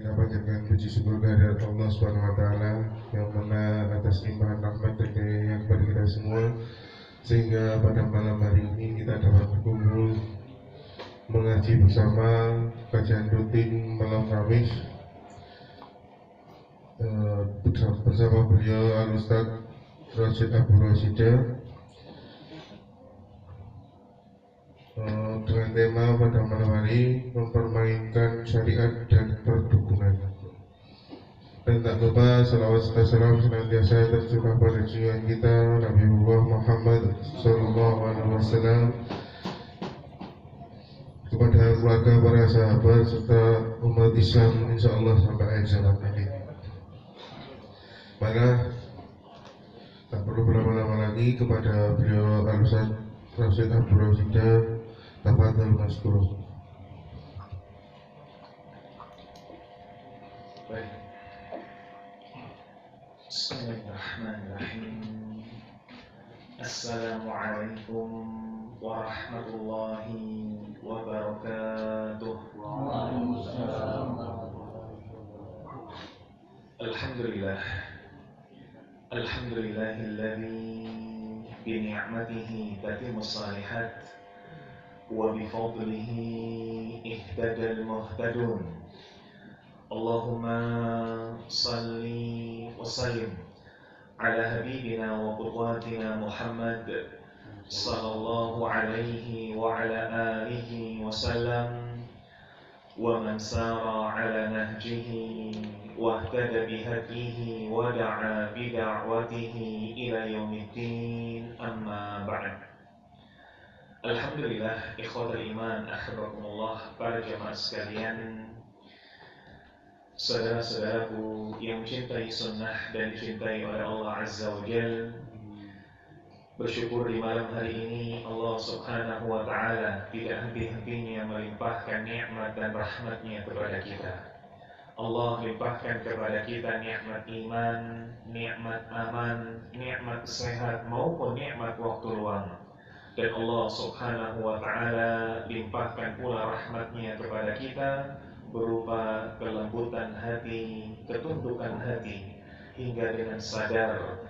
Kita panjatkan puji syukur kehadirat Allah Subhanahu wa taala yang mana atas limpahan rahmat dan karunia kepada kita semua, sehingga pada malam hari ini kita dapat berkumpul mengaji bersama kajian rutin malam Kamis bersama beliau Al-Ustaz Rasyid Abu Rasida dengan tema pada malam hari mempermainkan syariat dan perdukunan. Dan tak lupa salawat serta salam senantiasa tercurah pada junjungan kita Nabiullah Muhammad Sallallahu Alaihi Wasallam, kepada keluarga, para sahabat serta umat Islam insyaallah sampai akhir zaman nanti. Maka tak perlu berlama-lama lagi, kepada beliau Al-Ustaz Rasyid Abu Rasida, tafadhal masykurun. Baik. Bismillahirrahmanirrahim. Assalamualaikum warahmatullahi wabarakatuh. Waalaikumsalam. Alhamdulillah. Alhamdulillahilladzi bi ni'matihi tatimmus shalihat wa bi fadlihi ihtadal muhtadun. Allahumma salli wa sallim ala habibina wa qudwatina Muhammad sallallahu alaihi wa ala alihi wa sallam wa man sara ala nahjihi wa ihtada bihadihi wa da'a bida'watihi ila yaumiddin, amma ba'd. Alhamdulillah, ikhwatul iman, ahibbakumullah, para jamaah sekalian, saudara-saudaraku yang mencintai sunnah dan dicintai oleh Allah Azza wa Jal, bersyukur di malam hari ini Allah Subhanahu wa Ta'ala tidak henti-hentinya melimpahkan nikmat dan rahmatnya kepada kita. Allah limpahkan kepada kita nikmat iman, nikmat aman, nikmat sehat maupun nikmat waktu luang. Dan Allah Subhanahu wa Ta'ala limpahkan pula rahmatnya kepada kita berupa kelembutan hati, ketundukan hati, hingga dengan sadar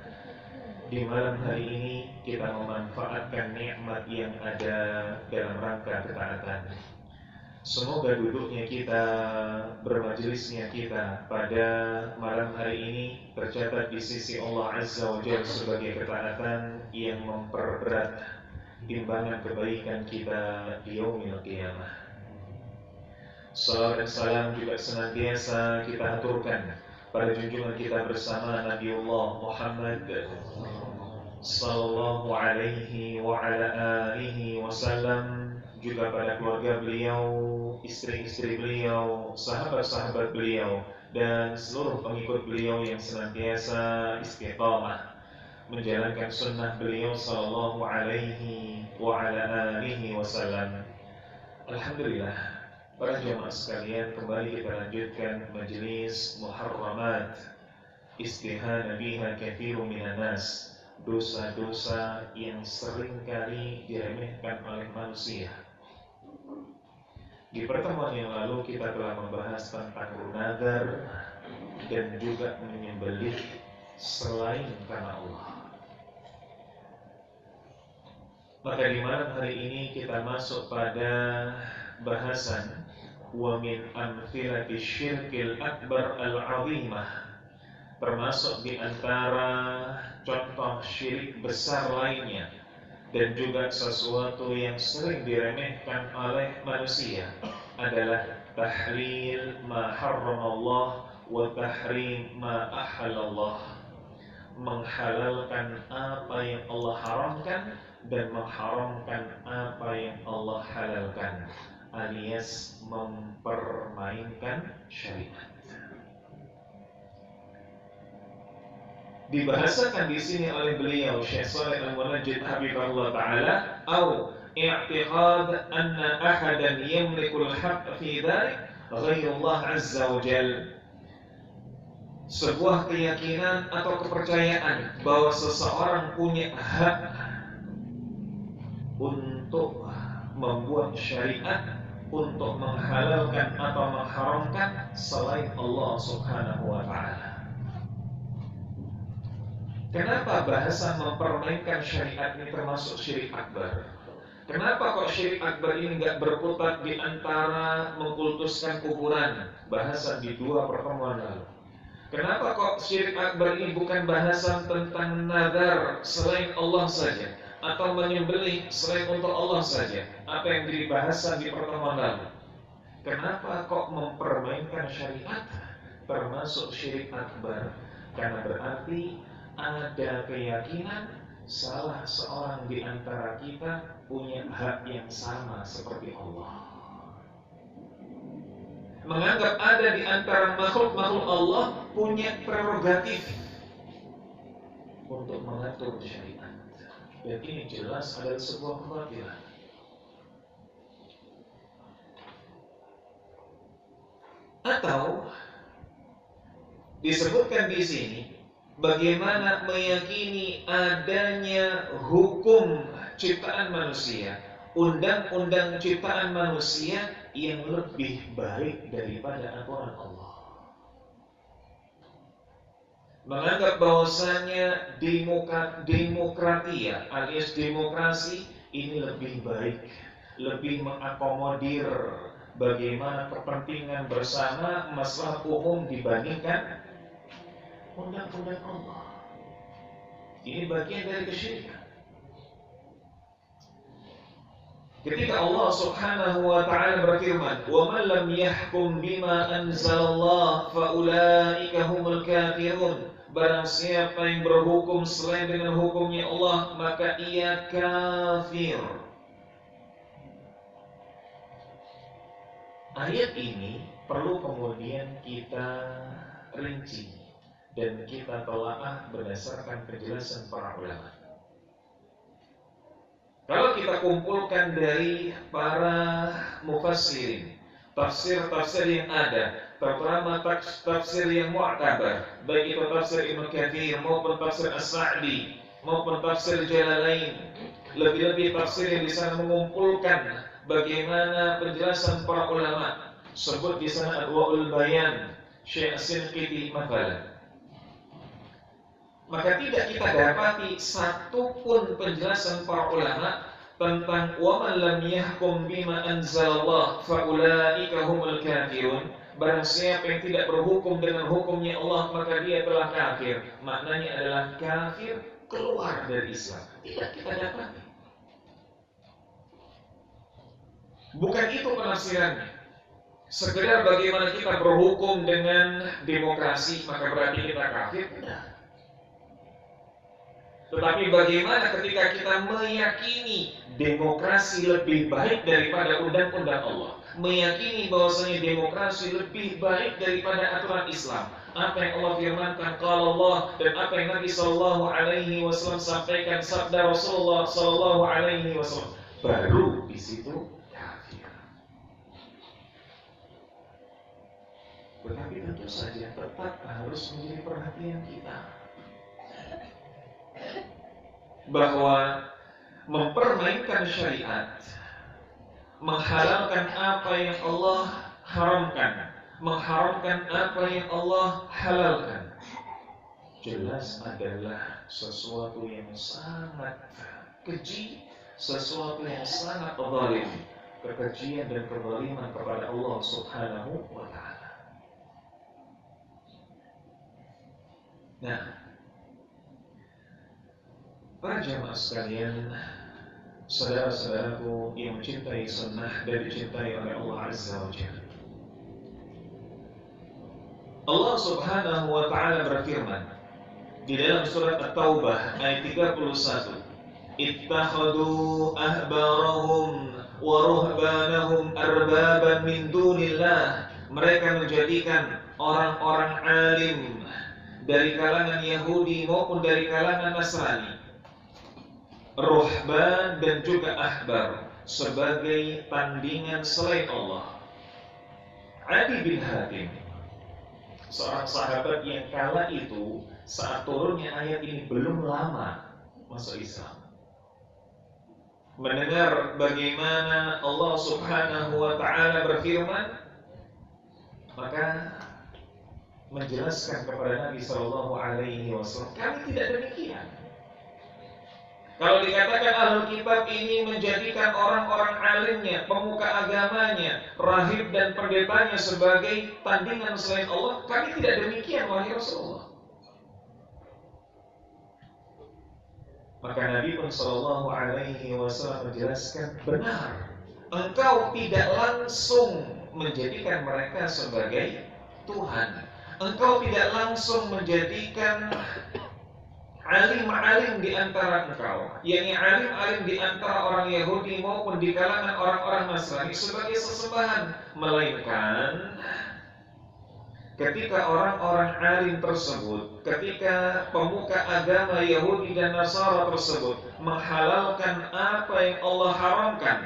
di malam hari ini kita memanfaatkan nikmat yang ada dalam rangka ketaatan. Semoga duduknya kita, bermajelisnya kita pada malam hari ini tercatat di sisi Allah Azza wa Jalla sebagai ketaatan yang memperberat timbangan kebaikan kita di yaumil qiyamah. Salawat dan salam juga senantiasa kita aturkan pada junjungan kita bersama Nabiullah Muhammad sallallahu alaihi wa ala alihi wasallam, juga pada keluarga beliau, istri-istri beliau, sahabat-sahabat beliau, dan seluruh pengikut beliau yang senantiasa istiqamah menjalankan sunnah beliau sallallahu alaihi wa ala alihi wasallam. Alhamdulillah, para jamaah sekalian, kembali kita lanjutkan majelis muharramat istihana biha katsirun minan nas, dosa-dosa yang seringkali diremehkan oleh manusia. Di pertemuan yang lalu kita telah membahas tentang runadar dan juga menyembelih selain karena Allah. Maka di malam hari ini kita masuk pada bahasan wa min amthilati syirkil akbar al-azimah, termasuk di antara contoh syirik besar lainnya dan juga sesuatu yang sering diremehkan oleh manusia adalah tahlil ma harramallah wa tahrim ma ahallallah, menghalalkan apa yang Allah haramkan dan mengharamkan apa yang Allah halalkan, alias mempermainkan syariat. Dibahasakan di sini oleh beliau Syekh Shalih Al-Munajjid Habibullah Ta'ala, au i'tiqad anna ahadan yamlikul haqq fi dhalik ghairullah azza wa jalla, sebuah keyakinan atau kepercayaan bahwa seseorang punya hak untuk membuat syariat untuk menghalalkan atau mengharamkan selain Allah Subhanahu wa Ta'ala. Kenapa bahasan mempermainkan syariat ini termasuk syirik akbar? Kenapa kok syirik akbar ini nggak berputar di antara mengkultuskan kuburan? Bahasan di 2 pertemuan lalu. Kenapa kok syirik akbar ini bukan bahasan tentang nazar selain Allah saja, atau menyembelih selain untuk Allah saja? Apa yang jadi bahasan di pertemuan lalu? Kenapa kok mempermainkan syariat termasuk syirik akbar? Karena berarti ada keyakinan salah seorang di antara kita punya hak yang sama seperti Allah. Menganggap ada di antara makhluk-makhluk Allah punya prerogatif untuk mengatur syariat. Dan ini jelas adalah sebuah kebatilan. Atau disebutkan di sini bagaimana meyakini adanya hukum ciptaan manusia, undang-undang ciptaan manusia yang lebih baik daripada aturan Allah. Menganggap bahwasanya demokratia alias demokrasi ini lebih baik, lebih mengakomodir bagaimana kepentingan bersama maslahat umum dibandingkan undang-undang Allah. Ini bagian dari kesyirikan. Ketika Allah Subhanahu wa Ta'ala berfirman, "Wa man lam yahkum bima anzalallah fa ulaika humul kafirun." Barang siapa yang berhukum selain dengan hukumnya Allah, maka ia kafir. Ayat ini perlu kemudian kita rinci dan kita telaah berdasarkan penjelasan para ulama. Kalau kita kumpulkan dari para mufassirin, tafsir-tafsir yang ada, terutama tafsir yang mu'tabar, baik itu tafsir Ibnu Katsir maupun tafsir As-Sa'di maupun tafsir Jalalain, lebih-lebih tafsir yang di sana mengumpulkan bagaimana penjelasan para ulama. Sebut di sana Adwaul Bayan, Syekh As-Sinqiti masalah. Maka tidak kita dapati satu pun penjelasan para ulama tentang wa man lam yahkum bima anzalallah fa ulaika humul kafirun. Barang siapa yang tidak berhukum dengan hukumnya Allah, maka dia telah kafir. Maknanya adalah kafir keluar dari Islam. Tidak kita dapati. Bukan itu penafsirannya. Sekedar bagaimana kita berhukum dengan demokrasi, maka berarti kita kafir. Tidak. Tetapi bagaimana ketika kita meyakini demokrasi lebih baik daripada undang-undang Allah, meyakini bahwasanya demokrasi lebih baik daripada aturan Islam, apa yang Allah firmankan qala Allah dan apa yang Nabi sallallahu alaihi wasallam sampaikan, sabda Rasulullah sallallahu alaihi wasallam, baru di situ kafir. Tetapi tentu saja tetap harus menjadi perhatian kita bahwa mempermainkan syariat, menghalalkan apa yang Allah haramkan, mengharamkan apa yang Allah halalkan, jelas adalah sesuatu yang sangat keji, sesuatu yang sangat zalim, kekejian dan kezaliman kepada Allah Subhanahu wa Ta'ala. Nah, para jamaah sekalian, saudara-saudaraku yang mencintai sunnah dan dicintai oleh Allah Azza wa Jalla, Allah Subhanahu wa Ta'ala berfirman di dalam surat At-Taubah ayat 31, "Ittakhadhu ahbarahum wa ruhbanahum arbaban min dunillah." Mereka menjadikan orang-orang alim dari kalangan Yahudi maupun dari kalangan Nasrani, ruhban dan juga ahbar, sebagai tandingan selain Allah. Adi bin Hatim, seorang sahabat yang kala itu saat turunnya ayat ini belum lama masuk Islam. mendengar bagaimana Allah Subhanahu wa taala berfirman, maka menjelaskan kepada Nabi sallallahu alaihi wasallam, kami tidak demikian. Kalau dikatakan ahlul kitab ini menjadikan orang-orang alimnya, pemuka agamanya, rahib dan pendetanya sebagai tandingan selain Allah, kami tidak demikian wahai Rasulullah. Maka Nabi pun sallallahu alaihi wasallam menjelaskan, benar, engkau tidak langsung menjadikan mereka sebagai Tuhan. Engkau tidak langsung menjadikan alim-alim di antara engkau, yakni alim-alim di antara orang Yahudi maupun di kalangan orang-orang Nasrani sebagai sesembahan, melainkan ketika orang-orang alim tersebut, ketika pemuka agama Yahudi dan Nasara tersebut menghalalkan apa yang Allah haramkan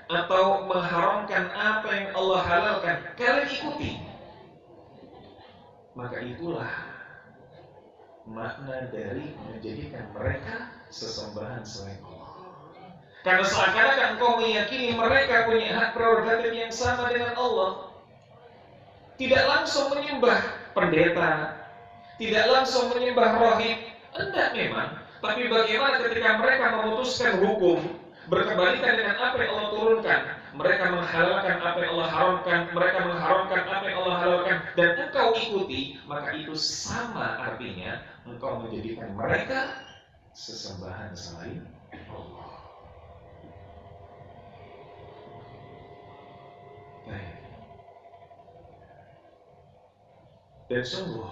atau mengharamkan apa yang Allah halalkan, kalian ikuti. Maka itulah makna dari menjadikan mereka sesembahan selain Allah. Karena seakan-akan engkau meyakini mereka punya hak prerogatif yang sama dengan Allah. Tidak langsung menyembah pendeta, tidak langsung menyembah rahib, enggak memang. Tapi bagaimana ketika mereka memutuskan hukum berkebalikan dengan apa yang Allah turunkan, mereka menghalalkan apa yang Allah haramkan, mereka mengharamkan apa yang Allah halalkan, dan engkau ikuti, maka itu sama artinya engkau menjadikan mereka sesembahan selain Allah. Baik. Dan sungguh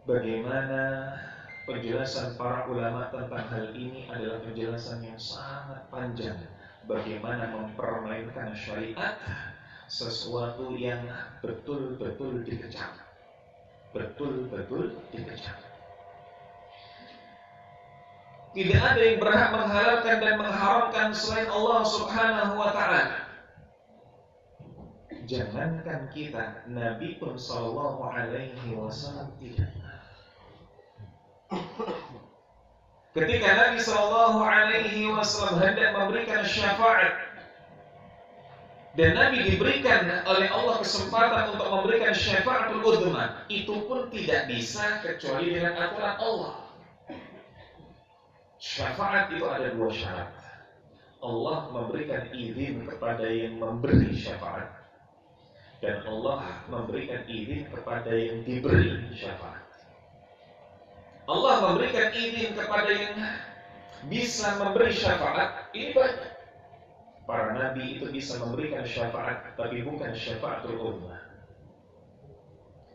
bagaimana penjelasan para ulama tentang hal ini adalah penjelasan yang sangat panjang. Bagaimana mempermainkan syariat sesuatu yang betul-betul dikecam. Betul-betul dikecam. Tidak ada yang berhak menghalalkan dan mengharamkan selain Allah Subhanahu wa ta'ala. Jangankan kita, Nabi pun sallallahu alaihi wasallam tidak. Ketika Nabi sallallahu alaihi wasallam hendak memberikan syafaat dan Nabi diberikan oleh Allah kesempatan untuk memberikan syafaatul udhma, itu pun tidak bisa kecuali dengan aturan Allah. Syafaat itu ada dua syarat. Allah memberikan izin kepada yang memberi syafaat, dan Allah memberikan izin kepada yang diberi syafaat. Allah memberikan izin kepada yang bisa memberi syafaat, ini banyak. Para nabi itu bisa memberikan syafaat, tapi bukan syafaatul ummah.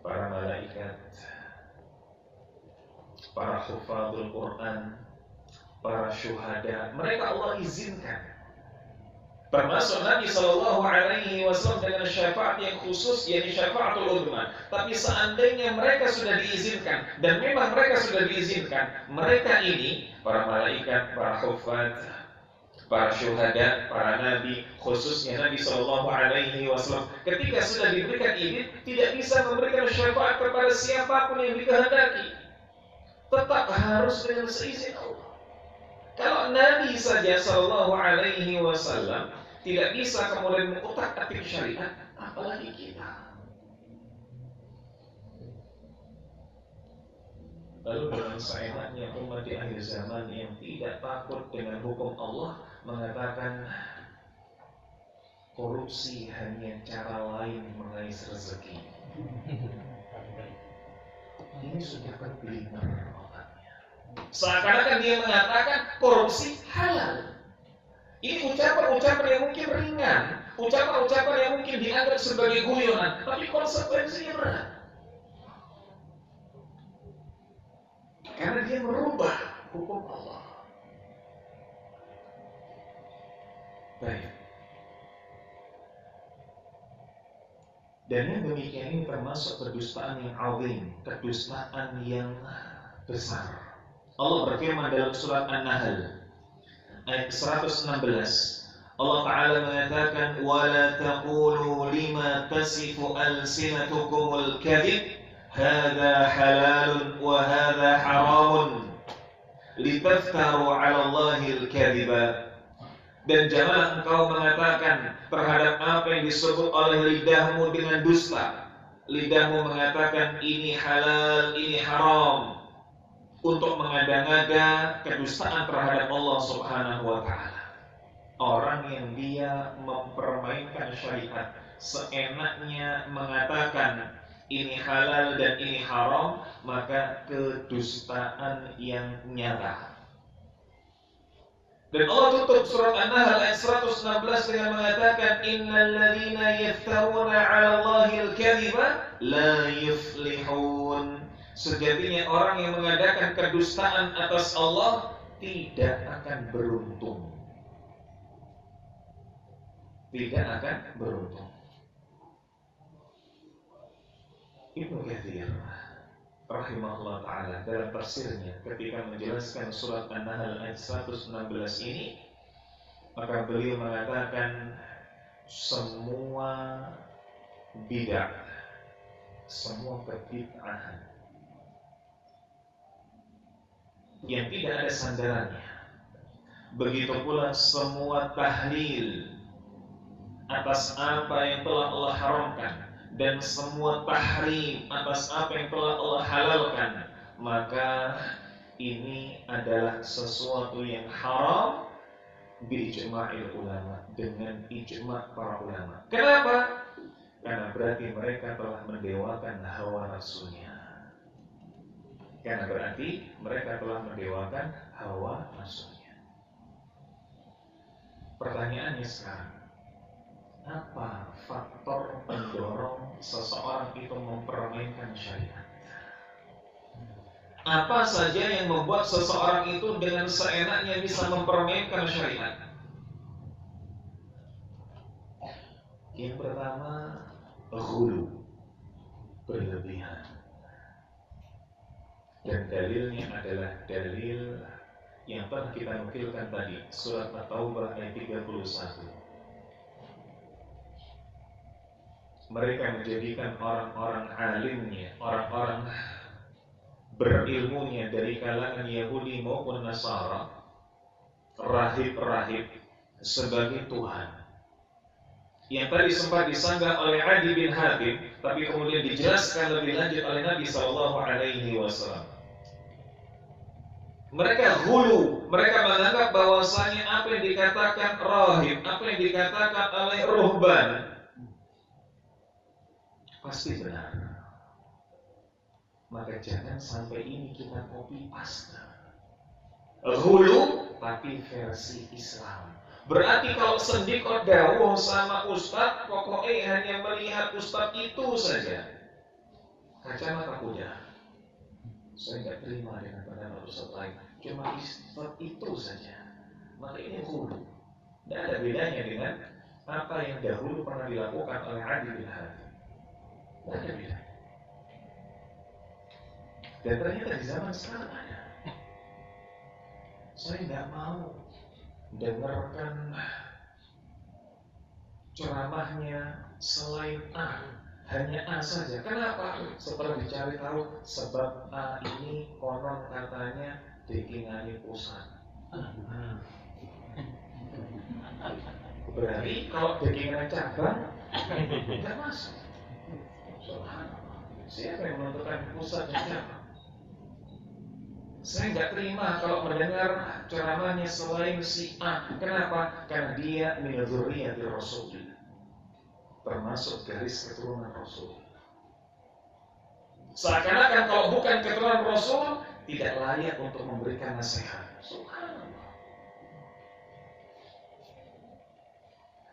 Para malaikat, para hufadzul Quran, para syuhada, mereka Allah izinkan. Termasuk Nabi sallallahu alaihi wasallam dengan syafaat yang khusus, yakni syafaatul udzma. Tapi seandainya mereka sudah diizinkan, dan memang mereka sudah diizinkan, mereka ini para malaikat, para hufaz, para syuhada, para nabi, khususnya Nabi sallallahu alaihi wasallam, ketika sudah diberikan izin, tidak bisa memberikan syafaat kepada siapapun yang dikehendaki. Tetap harus dengan seizin Allah. Kalau Nabi saja sallallahu alaihi wasallam tidak bisa kemudian mengutak-atik syariat, apalagi kita. Lalu dengan seenaknya umat di akhir zaman yang tidak takut dengan hukum Allah mengatakan korupsi hanya cara lain mengais rezeki. Ini sudah kebelinger otaknya. Seakan-akan dia mengatakan korupsi halal. Ini ucapan-ucapan yang mungkin ringan, ucapan-ucapan yang mungkin dianggap sebagai guyonan, tapi konsekuensinya berat. Karena dia merubah hukum Allah. Baik. Dan yang demikian ini termasuk kedustaan yang azim, kedustaan yang besar. Allah berfirman dalam surat An-Nahl ayat 116, Allah Ta'ala mengatakan, وَلَا تَقُولُوا لِمَا تَصِفُ أَلْسِنَتُكُمُ الْكَذِبَ هَذَا حَلَالٌ وَهَذَا حَرَامٌ لِتَفْتَرُوا عَلَى اللَّهِ الْكَذِبَ Dan janganlah engkau mengatakan terhadap apa yang disebut oleh lidahmu dengan dusta. Lidahmu mengatakan ini halal, ini haram, untuk mengada-ngada kedustaan terhadap Allah Subhanahu wa taala. Orang yang dia mempermainkan syariat, seenaknya mengatakan ini halal dan ini haram, maka kedustaan yang nyata. Dan Allah tutup surat An-Nahl ayat 116 dengan mengatakan innal ladzina yaftaruna 'ala Allahil kadhiba la yuflihun. Sejatinya orang yang mengadakan kedustaan atas Allah tidak akan beruntung. Tidak akan beruntung. Ibnu Katsir rahimahullah ta'ala dalam tafsirnya ketika menjelaskan surat An-Nahl ayat 116 ini, maka beliau mengatakan semua bid'ah, semua kebid'ahan yang tidak ada sandarannya, begitu pula semua tahlil atas apa yang telah Allah haramkan dan semua tahrim atas apa yang telah Allah halalkan, maka ini adalah sesuatu yang haram bi'ijma'il ulama, dengan ijma' para ulama. Kenapa? Karena berarti mereka telah mendewakan hawa nafsunya. Karena berarti mereka telah mendewakan hawa nafsunya. Pertanyaannya sekarang, apa faktor pendorong seseorang itu mempermainkan syariat? Apa saja yang membuat seseorang itu dengan seenaknya bisa mempermainkan syariat? Yang pertama, ghulu, berlebihan. Dan dalilnya adalah dalil yang telah kita nukilkan tadi, surat At-Taubah ayat 31. Mereka menjadikan orang-orang alimnya, orang-orang berilmunya dari kalangan Yahudi maupun Nasara, rahib-rahib, sebagai Tuhan. Yang tadi sempat disanggah oleh Adi bin Hatim, tapi kemudian dijelaskan lebih lanjut oleh Nabi SAW. Mereka ghulu, mereka menganggap bahwasanya apa yang dikatakan rahib, apa yang dikatakan oleh ruhban pasti benar. Maka jangan sampai ini kita copy paste. Ghulu tapi versi Islam. Berarti kalau sendiko dawuh sama ustadz, pokoknya hanya melihat ustadz itu saja. Kacamata kuda. Saya nggak terima dengan pendapat ustadz lain. Cuma ustadz itu saja. Maka ini ghulu. Tidak ada bedanya dengan apa yang dahulu pernah dilakukan oleh Adi bin Hatim. Tidak ada beda. Dan ternyata di zaman sekarang ada. Saya nggak mau dengarkan ceramahnya selain A, hanya A saja. Kenapa? Setelah dicari tahu sebab A ini konon katanya dikingani pusat. Berarti kalau dekingan cabang tidak masuk. Siapa yang menentukan pusat dan cabang? Saya nggak terima kalau mendengar ceramahnya selain si A. Kenapa? Karena dia min dzurriyyatir Rasul, termasuk garis keturunan Rasul. Seakan-akan kalau bukan keturunan Rasul tidak layak untuk memberikan nasihat. Subhanallah.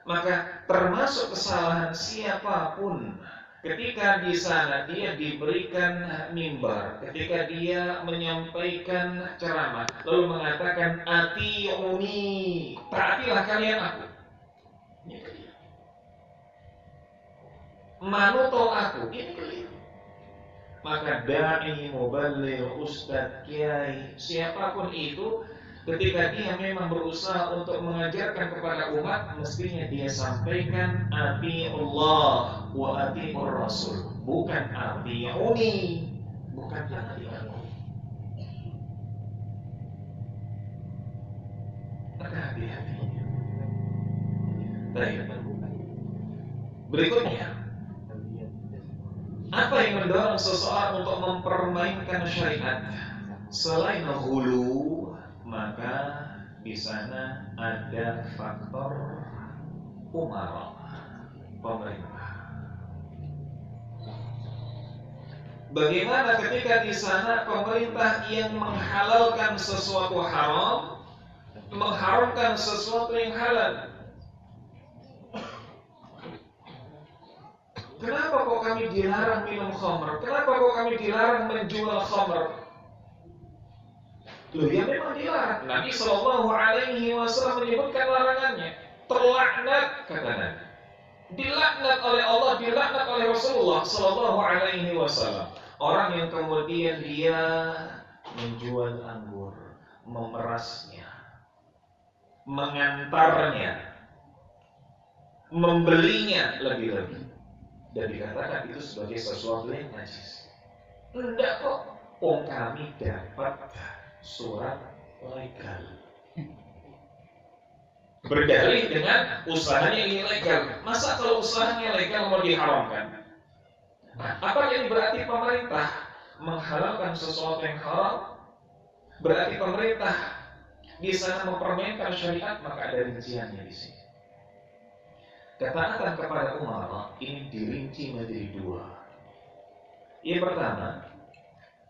Maka termasuk kesalahan siapapun ketika di sana dia diberikan mimbar, ketika dia menyampaikan ceramah, lalu mengatakan atiuni, taatilah kalian aku. Ini keliru. Manuto aku, ini keliru. Maka dai, muballigh, ustadz, kiai, siapapun itu, ketika dia memang berusaha untuk mengajarkan kepada umat, mestinya dia sampaikan atiullah wa atiur rasul, bukan atiuni, bukan atiuni. Maka hati-hati. Baik. Berikutnya, apa yang mendorong seseorang untuk mempermainkan syariat? Selain hulu, maka di sana ada faktor umara, pemerintah. Bagaimana ketika di sana pemerintah yang menghalalkan sesuatu haram, mengharamkan sesuatu yang halal? Kenapa kok kami dilarang minum khamr? Kenapa kok kami dilarang menjual khamr? Loh, ya memang dilarang. Nabi Shallallahu Alaihi Wasallam menyebutkan larangannya. Terlaknat, kata Nabi. Dilaknat oleh Allah, dilaknat oleh Rasulullah Shallallahu Alaihi Wasallam. Orang yang kemudian dia menjual anggur, memerasnya, mengantarnya, membelinya lebih-lebih. Dan dikatakan itu sebagai sesuatu yang najis. Enggak kok, kami dapat surat legal. Berdalih dengan usahanya ilegal. Masa kalau usahanya legal mau diharamkan? Apa yang berarti pemerintah menghalalkan sesuatu yang haram? Berarti pemerintah di sana mempermainkan syariat, maka ada rinciannya di sini. Ketaatan kepada umara ini dirinci menjadi dua. Yang pertama,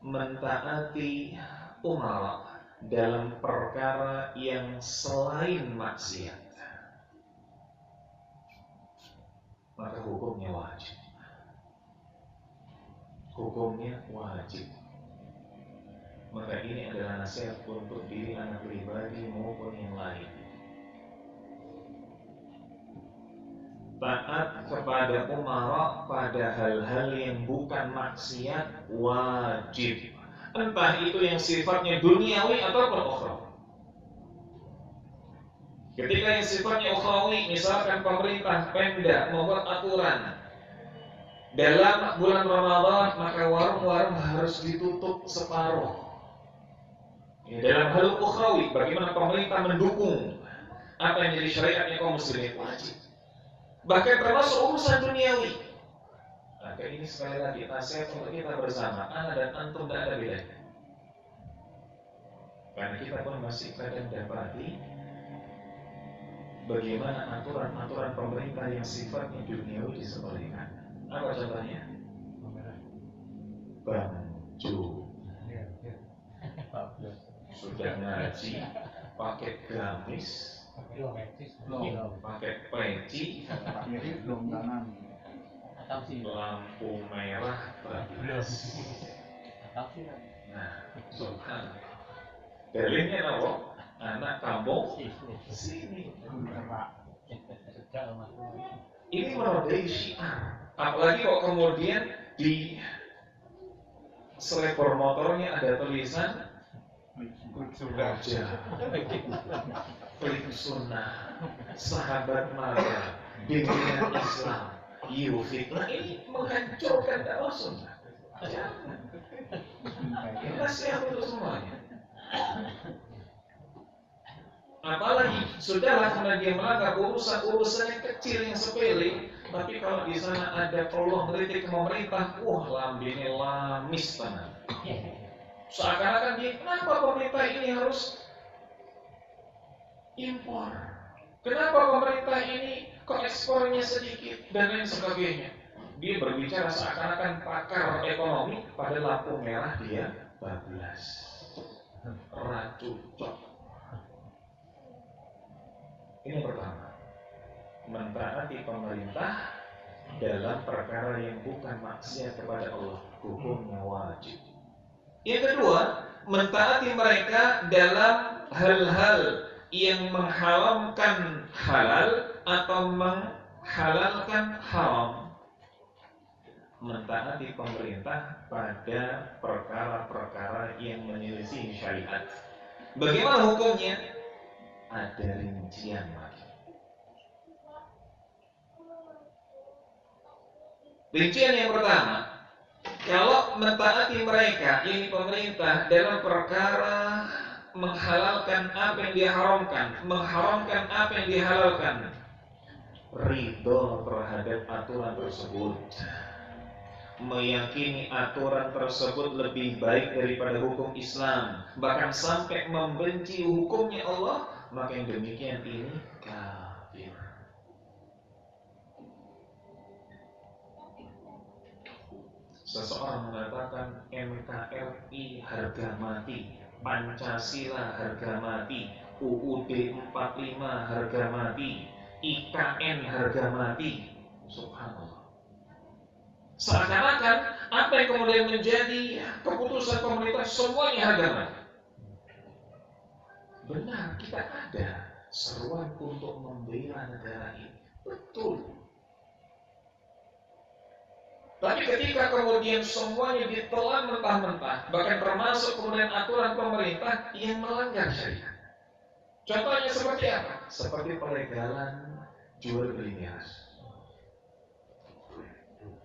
mentaati umara dalam perkara yang selain maksiat, maka hukumnya wajib. Hukumnya wajib. Maka ini adalah nasihat untuk diri anak pribadi maupun yang lain. Taat kepada umara pada hal-hal yang bukan maksiat wajib. Entah itu yang sifatnya duniawi ataupun ukhrawi. Ketika yang sifatnya ukhrawi, misalkan pemerintah Pemda membuat aturan dalam bulan Ramadan maka warung-warung harus ditutup separuh. Ya, dalam hal ukhrawi, bagaimana pemerintah mendukung apa yang jadi syariatnya kaum muslimin wajib. Bahkan termasuk urusan duniawi. Maka ini sekali lagi nasihat untuk kita bersama. Ana dan antum tidak ada bedanya. Karena kita pun masih kadang dapati bagaimana aturan-aturan pemerintah yang sifatnya duniawi disepelekan. Apa contohnya? Baju. Sudah ngaji, pakai gamis, pakai peci, lampu merah, bablas. Nah, subhanallah. Dalilnya apa? Anak kampung sini. Ini menodai syiar. Apalagi kok kemudian di selebor motornya ada tulisan Raja, Klik Sunnah, Sahabat Mara, Bimbingan Islam, Yufik. Nah, ini menghancurkan dakwah sunnah. Jangan. Ini nasihat untuk semuanya. Apalagi sudahlah karena dia melanggar urusan yang kecil yang sepele, tapi kalau di sana ada peluang kritik ke pemerintah, wah lambene lamis tenan. Seakan-akan dia, kenapa pemerintah ini harus impor? Kenapa pemerintah ini kok ekspornya sedikit dan lain sebagainya? Dia berbicara seakan-akan pakar ekonomi, pada lampu merah dia bablas, racucok. Ini pertama, mentaati pemerintah dalam perkara yang bukan maksiat kepada Allah, hukumnya wajib. Yang kedua, mentaati mereka dalam hal-hal yang mengharamkan halal atau menghalalkan haram. Mentaati pemerintah pada perkara-perkara yang menyelisih syariat. Bagaimana hukumnya? Ada rincian lagi. Rincian yang pertama, kalau mentaati mereka, ini pemerintah dalam perkara menghalalkan apa yang diharamkan, mengharamkan apa yang dihalalkan, ridho terhadap aturan tersebut, meyakini aturan tersebut lebih baik daripada hukum Islam, bahkan sampai membenci hukumnya Allah, maka yang demikian ini kafir. Seseorang mengatakan NKRI harga mati, Pancasila harga mati, UUD 45 harga mati, IKN harga mati. Subhanallah. Seakan-akan apa yang kemudian menjadi keputusan pemerintah semuanya harga mati. Benar, kita ada seruan untuk membela negara ini. Betul. Tapi ketika kemudian semuanya ditelan mentah-mentah, bahkan termasuk kemudian aturan pemerintah yang melanggar syariat. Contohnya seperti apa? Seperti pelegalan jual beli miras.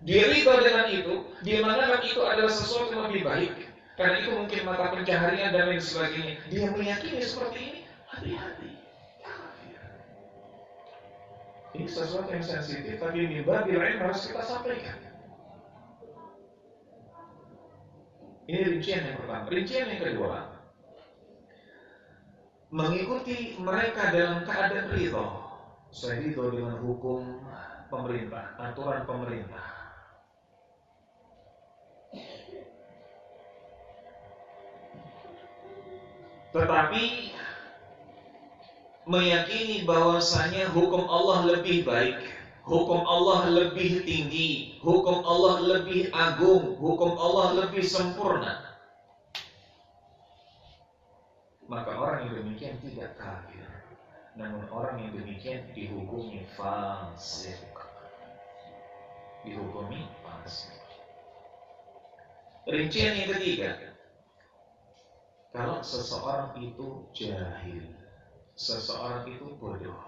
Dia riba dengan itu, dia menganggap itu adalah sesuatu yang lebih baik, karena itu mungkin mata pencaharian dan lain sebagainya. Dia meyakini seperti ini, hati-hati. Ini sesuatu yang sensitif, tapi mimbar bil'ilm harus kita sampaikan. Ini rincian yang pertama. Rincian yang kedua, mengikuti mereka dalam keadaan ridho. Saya ridho dengan hukum pemerintah, aturan pemerintah. Tetapi meyakini bahwasanya hukum Allah lebih baik, hukum Allah lebih tinggi, hukum Allah lebih agung, hukum Allah lebih sempurna, maka orang yang demikian tidak kafir. Namun orang yang demikian dihukumi fasik. Dihukumi fasik. Rincian yang ketiga, kalau seseorang itu jahil, seseorang itu bodoh,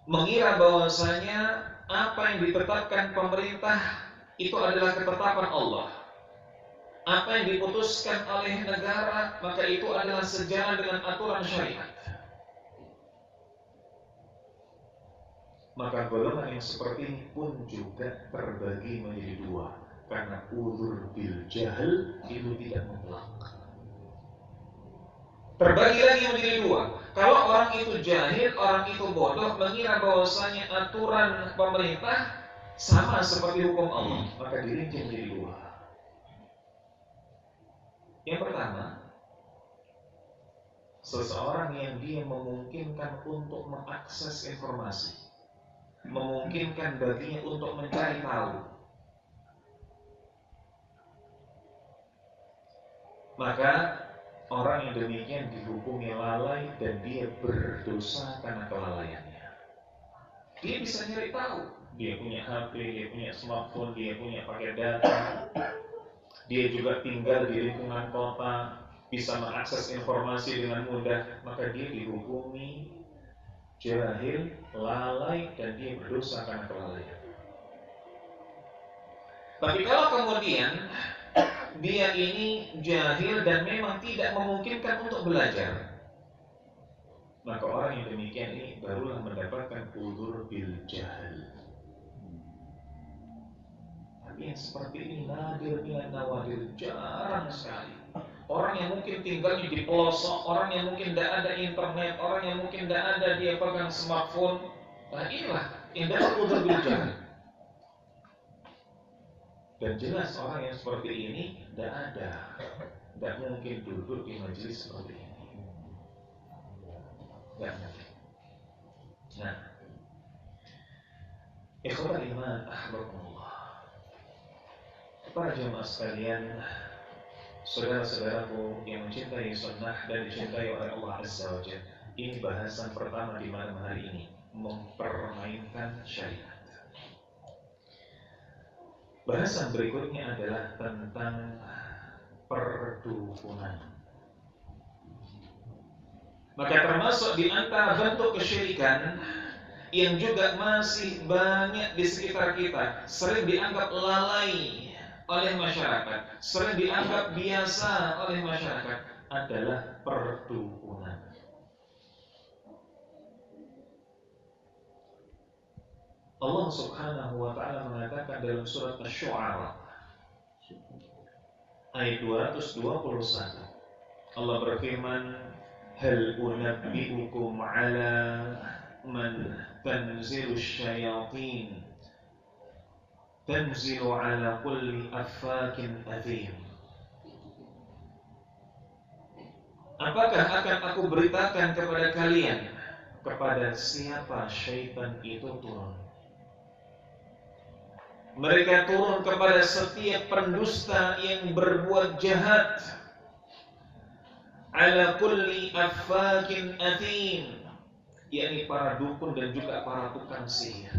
mengira bahwasanya apa yang ditetapkan pemerintah itu adalah ketetapan Allah, apa yang diputuskan oleh negara maka itu adalah sejalan dengan aturan syariat, maka golongan yang seperti ini pun juga terbagi menjadi dua, karena udzur bil jahl itu tidak mutlak. Terbagi lagi menjadi dua. Kalau orang itu jahil, orang itu bodoh, mengira bahwasanya aturan pemerintah sama seperti hukum Allah, maka dirinci menjadi dua. Yang pertama, seseorang yang dia memungkinkan untuk mengakses informasi, memungkinkan baginya untuk mencari tahu, maka orang yang demikian dihukumi lalai dan dia berdosa karena kelalaiannya. Dia bisa nyari tahu, dia punya HP, dia punya smartphone, dia punya paket data, dia juga tinggal di lingkungan kota, bisa mengakses informasi dengan mudah, maka dia dihukumi jahil, lalai, dan dia berdosa karena kelalaian. Tapi kalau kemudian dia ini jahil dan memang tidak memungkinkan untuk belajar, maka orang yang demikian ini barulah mendapatkan udzur bil jahl. Tapi yang seperti ini nadir minan nawadir, jarang sekali. Orang yang mungkin tinggalnya di pelosok, orang yang mungkin tidak ada internet, orang yang mungkin tidak ada dia pegang smartphone, nah inilah yang dapat udzur bil jahl. Dan jelas orang yang seperti ini tidak mungkin duduk di majelis seperti ini. Tidak mungkin. Nah, ikhwatal iman, ahbabullah, para jemaah sekalian, saudara-saudaraku yang mencintai sunnah dan dicintai oleh Allah Azza wa Jalla, ini bahasan pertama di malam hari ini, mempermainkan syariat. Bahasan berikutnya adalah tentang perdukunan. Maka termasuk di antara bentuk kesyirikan yang juga masih banyak di sekitar kita, sering dianggap lalai oleh masyarakat, sering dianggap biasa oleh masyarakat, adalah perdukunan. Allah Subhanahu wa taala mengatakan dalam surat Asy-Syu'ara ayat 221. Allah berfirman, "Hal unabbi'ukum 'ala man tanzilu syayatin tanzilu 'ala kulli affakin athim." Apakah akan aku beritakan kepada kalian kepada siapa syaitan itu turun? Mereka turun kepada setiap pendusta yang berbuat jahat, ala kulli affakin athim, yakni para dukun dan juga para tukang sihir.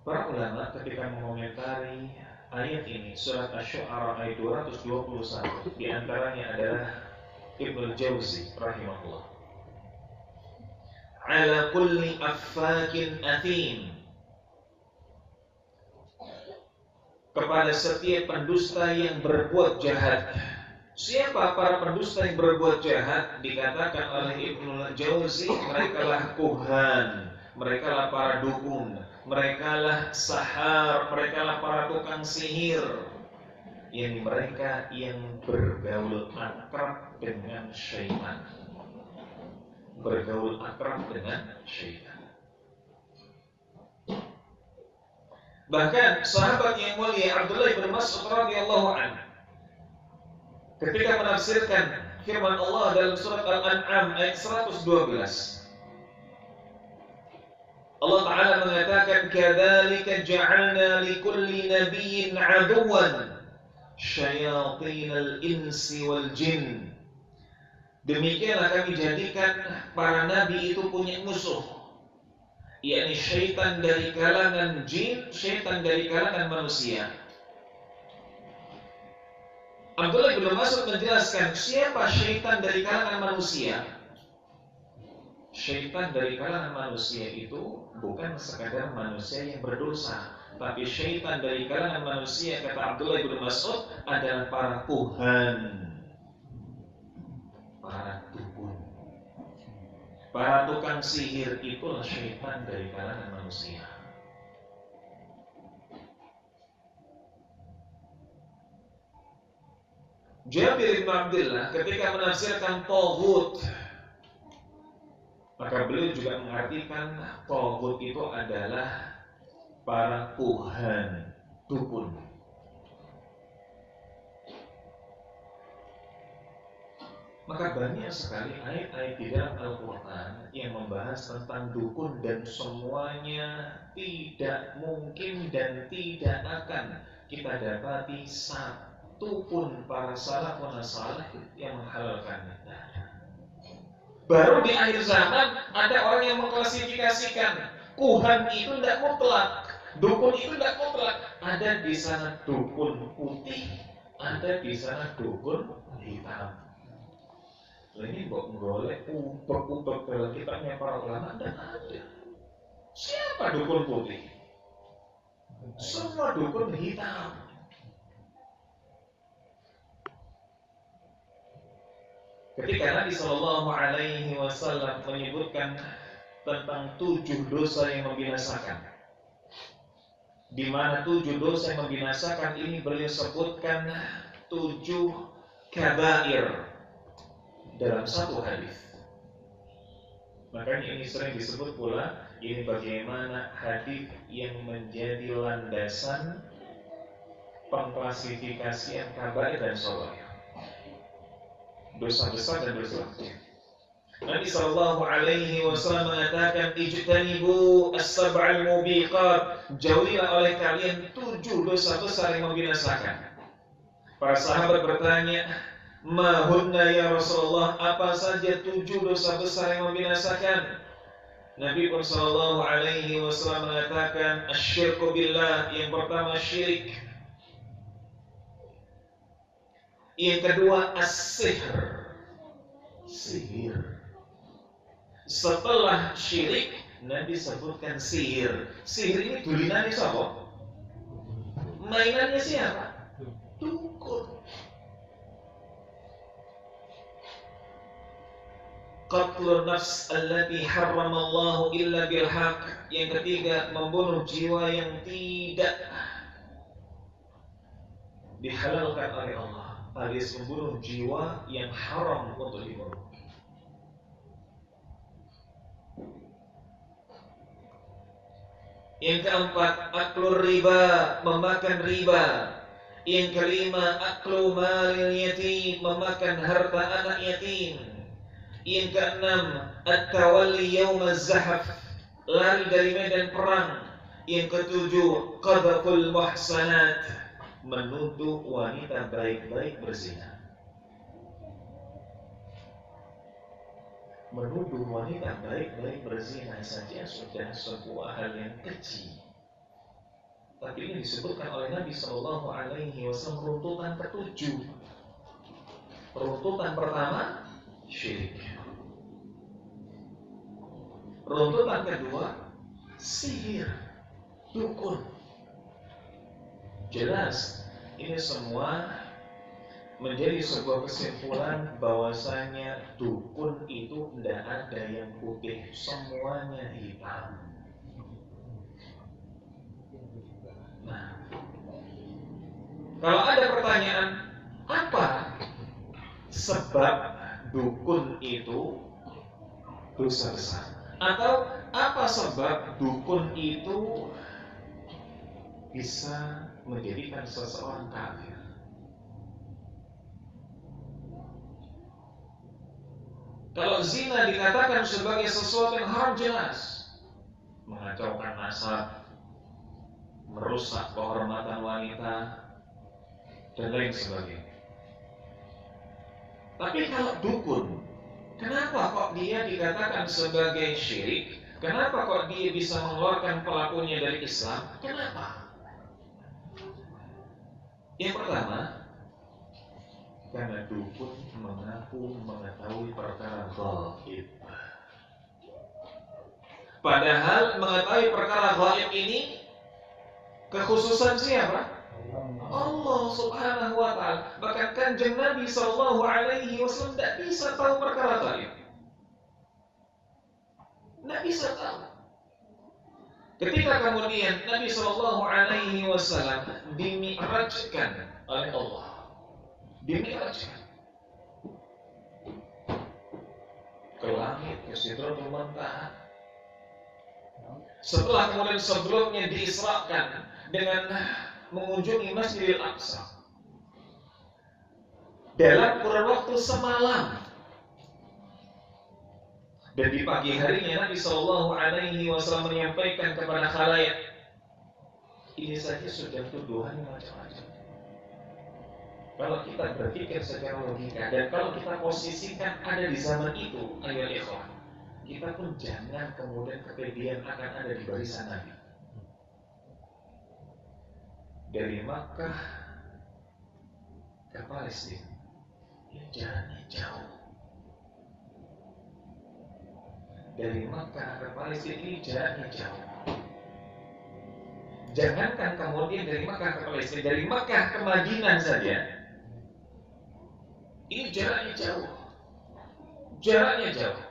Para ulama ketika mengomentari ayat ini, surat Asy-Syu'ara ayat 221, di antaranya adalah Ibnu Jauzi rahimahullah. Ala kulli affakin athim, kepada setiap pendusta yang berbuat jahat. Siapa para pendusta yang berbuat jahat? Dikatakan oleh Ibnu Jauzi, merekalah kuhan, merekalah para dukun, merekalah sahar, merekalah para tukang sihir, yang mereka yang bergaul akrab dengan syaitan. Bergaul akrab dengan syaitan. Bahkan sahabat yang mulia Abdullah bin Mas'ud radhiyallahu anhu ketika menafsirkan firman Allah dalam surat Al-An'am ayat 112, Allah Ta'ala mengatakan, "Kadzalika ja'alna likulli nabiyyin 'aduwan syayatinal insi wal jin." Demikianlah kami jadikan para nabi itu punya musuh, yakni syaitan dari kalangan jin, syaitan dari kalangan manusia. Abdullah bin Mas'ud menjelaskan, siapa syaitan dari kalangan manusia? Syaitan dari kalangan manusia itu bukan sekadar manusia yang berdosa, tapi syaitan dari kalangan manusia, kata Abdullah bin Mas'ud, adalah para kuhan, para dukun, para tukang sihir. Itulah syaitan dari kalangan manusia. Jabir bin Abdullah ketika menafsirkan taghut, maka beliau juga mengartikan taghut itu adalah para kuhan, dukun. Maka banyak sekali ayat-ayat di dalam Al-Quran yang membahas tentang dukun, dan semuanya tidak mungkin dan tidak akan kita dapati satu pun para salafun salih yang menghalalkannya. Baru di akhir zaman ada orang yang mengklasifikasikan kuhan itu tidak mutlak, dukun itu tidak mutlak. Ada di sana dukun putih, ada di sana dukun hitam. Ini kok golek umpek-umpek dalam kitabnya para ulama, tidak ada. Siapa dukun putih? Semua dukun hitam. Ketika Nabi Shallallahu Alaihi Wasallam menyebutkan tentang 7 dosa yang membinasakan, di mana 7 dosa yang membinasakan ini beliau sebutkan 7 kabair dalam satu hadis. Makanya ini sering disebut pula, ini bagaimana hadis yang menjadi landasan pengklasifikasian kabair dan shaghair, dosa besar dan dosa kecil. Nabi sallallahu alaihi wasallam mengatakan, "Ijtanibu as-sab'al mubiqat." Jauhilah oleh kalian 7 dosa besar yang membinasakan. Para sahabat bertanya, "Ma hunna ya Rasulullah?" Apa saja 7 dosa besar yang membinasakan? Nabi pun sallallahu alaihi wasallam mengatakan, "Asyirku billah." Yang pertama syirik. Yang kedua as-sihr, sihir. Setelah syirik, Nabi sebutkan sihir. Sihir ini dulinannya siapa? Mainannya siapa? Dukun. qatlun nafs allati harramallahu illa bil haqq. Yang ketiga, membunuh jiwa yang tidak dihalalkan oleh Allah, alias membunuh jiwa yang haram untuk dibunuh. Yang keempat, aklur riba, memakan riba. Yang kelima, aklu malil yatim, memakan harta anak yatim. Yang keenam, at-tawalli yaumaz zahaf, lari dari medan perang. Yang ketujuh, qadhful muhsanat, menuduh wanita baik-baik berzina. Menuduh wanita baik-baik berzina saja sudah sebuah hal yang kecil. Tapi ini disebutkan oleh Nabi Shallallahu Alaihi Wasallam runtutan ketujuh. Runtutan pertama, syirik. Runtutan kedua, sihir, dukun. Jelas, ini semua menjadi sebuah kesimpulan bahwasanya dukun itu tidak ada yang putih, semuanya hitam. Nah, kalau ada pertanyaan, apa sebab dukun itu dosa besar? Atau apa sebab dukun itu bisa menjadikan seseorang kafir? Kalau zina dikatakan sebagai sesuatu yang haram, jelas mengacaukan nasab, merusak kehormatan wanita, dan lain sebagainya. Tapi kalau dukun, kenapa kok dia dikatakan sebagai syirik? Kenapa kok dia bisa mengeluarkan pelakunya dari Islam? Kenapa? Yang pertama, karena dukun mengaku mengetahui perkara gaib. Padahal mengetahui perkara gaib ini kekhususan siapa? Allah Subhanahu wa Ta'ala. Bahkan Kanjeng Nabi Sallallahu Alaihi Wasallam tidak bisa tahu perkara gaib. Tidak bisa tahu. Ketika kemudian Nabi Sallallahu Alaihi Wasallam dimi'rajkan oleh Allah, dimi'rajkan ke langit, ke Sidratul Muntaha. Setelah kemudian sebelumnya diisrakan dengan mengunjungi Masjidil Aqsa dalam kurun waktu semalam, dan di pagi harinya Nabi Shallallahu Alaihi Wasallam menyampaikan kepada khalayak. Ini saja sudah tuduhan macam-macam. Kalau kita berpikir secara logika dan kalau kita posisikan ada di zaman itu, ayo ikhwan, kita pun jangan kemudian kepedean akan ada di barisan Nabi. Dari Makkah ke Palestina, ya jaraknya jauh. Dari Makkah ke Palestina ini jaraknya jauh. Jangankan kemudian dari Makkah ke Palestina, dari Makkah ke Madinah saja, ini jaraknya jauh. Jaraknya jauh.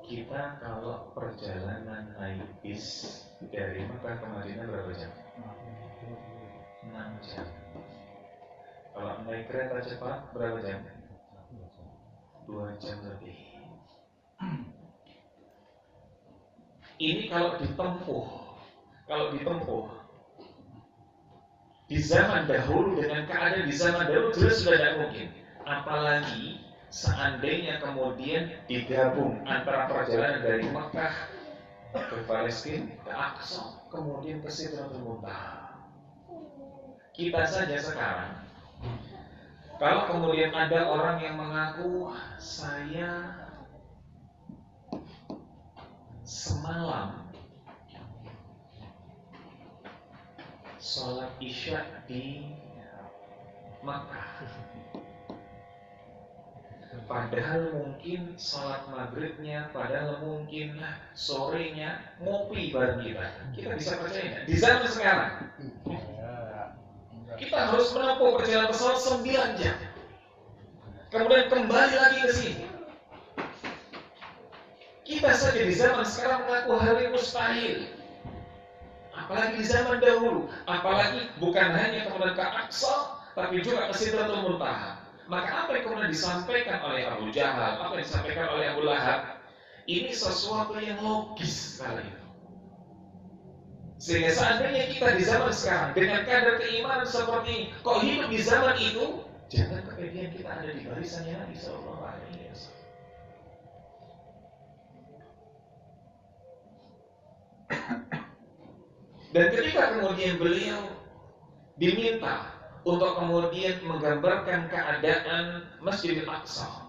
Kita kalau perjalanan naik bis dari Makkah ke Madinah berapa jam? 6 jam. Kalau naik kereta cepat berapa jam? 2 jam lebih. Ini kalau ditempuh di zaman dahulu dengan keadaan di zaman dahulu jelas sudah tidak mungkin. Apalagi seandainya kemudian digabung antara perjalanan dari Makkah ke Palestina, ke Aqsa, kemudian ke Sidratul Muntaha. Kita saja sekarang, kalau kemudian ada orang yang mengaku saya semalam sholat Isya di Makkah, padahal mungkin sholat maghribnya, padahal mungkin sorenya ngopi bareng kita bisa percaya nggak? Di zaman sekarang Kita harus menempuh perjalanan pesawat 9 jam. Kemudian kembali lagi ke sini. Kita saja di zaman sekarang mengaku hal yang mustahil. Apalagi di zaman dahulu. Apalagi bukan hanya kemudian ke Aqsa, tapi juga ke Sidratul Muntaha. Maka apa yang kemudian disampaikan oleh Abu Jahal, apa yang disampaikan oleh Abu Lahab, ini sesuatu yang logis sekali. Sehingga seandainya kita di zaman sekarang dengan kadar keimanan seperti ini, kok hidup di zaman itu, jangan kemudian kita ada di barisannya Nabi Sallallahu Alaihi Wasallam. Dan ketika kemudian beliau diminta untuk kemudian menggambarkan keadaan Masjidil Aqsa,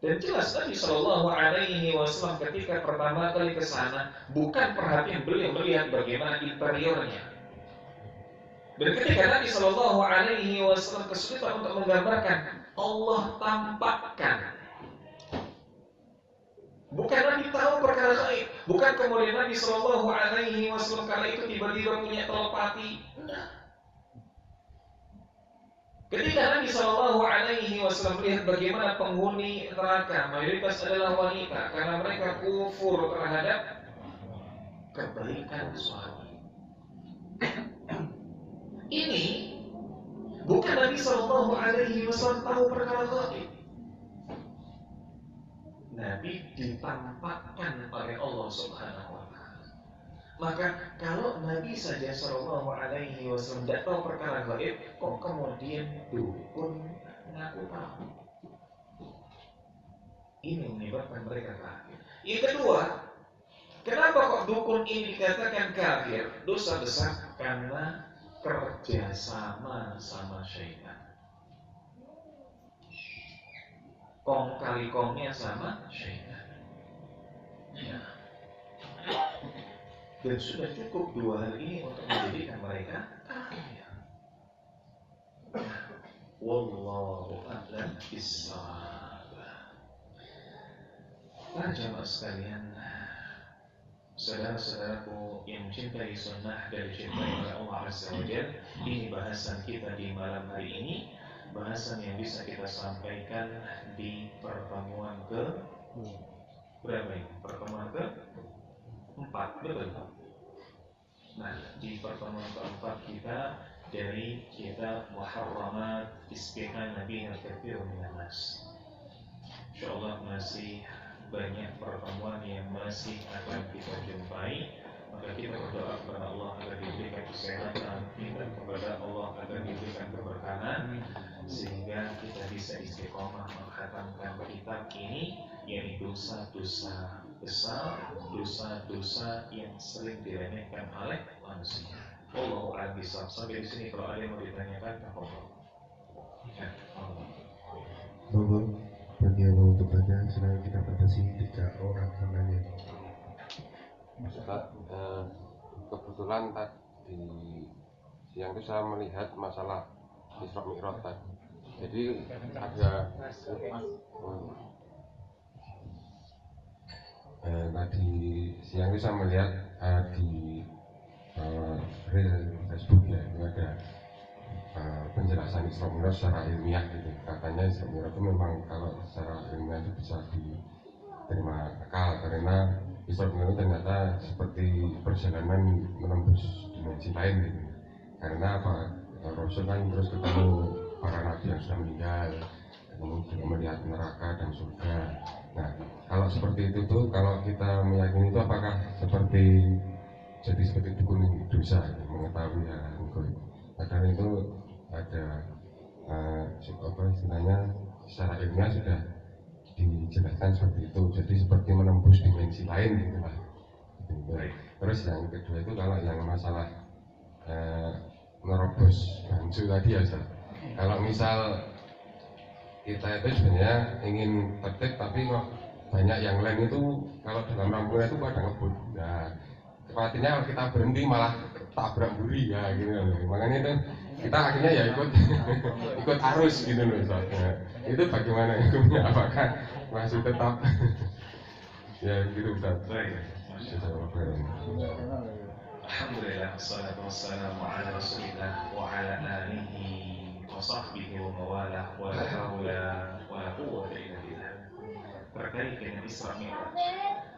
dan jelas Nabi Shallallahu Alaihi Wasallam ketika pertama kali ke sana bukan perhatian beliau melihat bagaimana interiornya. Dan ketika Nabi Shallallahu Alaihi Wasallam kesulitan untuk menggambarkan, Allah tampakkan. Bukan Nabi tahu perkara gaib, bukan kemudian Nabi Shallallahu Alaihi Wasallam kala itu tiba-tiba punya telepati. Enggak. Ketika Nabi Shallallahu Alaihi Wasallam melihat bagaimana penghuni neraka mayoritas adalah wanita karena mereka kufur terhadap kebaikan suami. Ini bukan Nabi Shallallahu Alaihi Wasallam tahu perkara gaib. Nabi ditampakkan oleh Allah Subhanahu wa Ta'ala. Maka kalau Nabi saja Shallallahu Alaihi Wasallam tidak tahu perkara gaib, kok kemudian dukun mengaku tahu? Ini menyebabkan mereka kafir. Yang kedua, kenapa kok dukun ini dikatakan kafir? Dosa besar karena kerjasama sama syaitan. Kong kali kongnya sama syaitan. Ya. Dan sudah cukup dua hal ini untuk menjadikan mereka kafir. Wallahu a'lam bishawab. Para jamaah sekalian, saudara-saudaraku yang mencintai sunnah dan dicintai oleh Allah Azza wa Jalla, ini bahasan kita di malam hari ini. Bahasan yang bisa kita sampaikan di pertemuan ke berapa ini? Pertemuan ke 4, betul? Nah, di pertemuan keempat kita dari kitab Muharramat Istiqan Nabi Al-Kathir Minan Nas. Insyaallah masih banyak pertemuan yang masih akan kita jumpai. Maka kita berdoa kepada Allah agar diberikan kesehatan, minta kepada Allah agar diberikan keberkahan, sehingga kita bisa istiqomah menghatamkan kitab ini, yaitu dosa-dosa besar, dosa-dosa yang sering diremehkan oleh manusia. Wallahu a'lam bishawab. Sampai di sini kalau ada yang mau ditanyakan, tafadhol. Monggo, bagi yang mau bertanya, silakan kita batasi 3 orang penanya. Ustaz, kebetulan tadi siang itu saya melihat masalah Isra Mi'raj tadi. Jadi ada tadi siang itu saya melihat di Facebook ya, itu ada penjelasan Isra Mi'raj secara ilmiah gitu. Katanya Isra Mi'raj itu memang kalau secara ilmiah itu bisa diterima akal, karena Isra Mi'raj ternyata seperti perjalanan menembus dimensi lain gitu. Karena apa? Rasul kan terus ketemu para nabi yang sudah meninggal, kemudian melihat neraka dan surga. Nah, kalau seperti itu tuh, kalau kita meyakini itu, apakah seperti dukun dosa gitu, mengetahui hal itu? Nah, karena itu ada istilahnya secara ilmiah sudah dijelaskan seperti itu, jadi seperti menembus dimensi lain gitu lah. Terus yang kedua itu kalau yang masalah nerobos banju tadi ya Ustaz. Kalau misal kita itu sebenarnya ingin tertib, tapi kok banyak yang lain itu kalau dalam rampungan itu pada ngebut. Nah, khawatirnya kalau kita berhenti malah tabrak buri ya gitu. Makanya itu kita akhirnya ya ikut arus gitu loh Ustaz. Nah, itu bagaimana hukumnya? Apakah masih tetap ya gitu Ustaz? Baik. Alhamdulillah, wassalatu wassalamu ala rasulillah wa ala alihi wa sahbihi wa mawalah wa la hawla wa la quwwata illa billah. Terkait dengan Isra Mi'raj,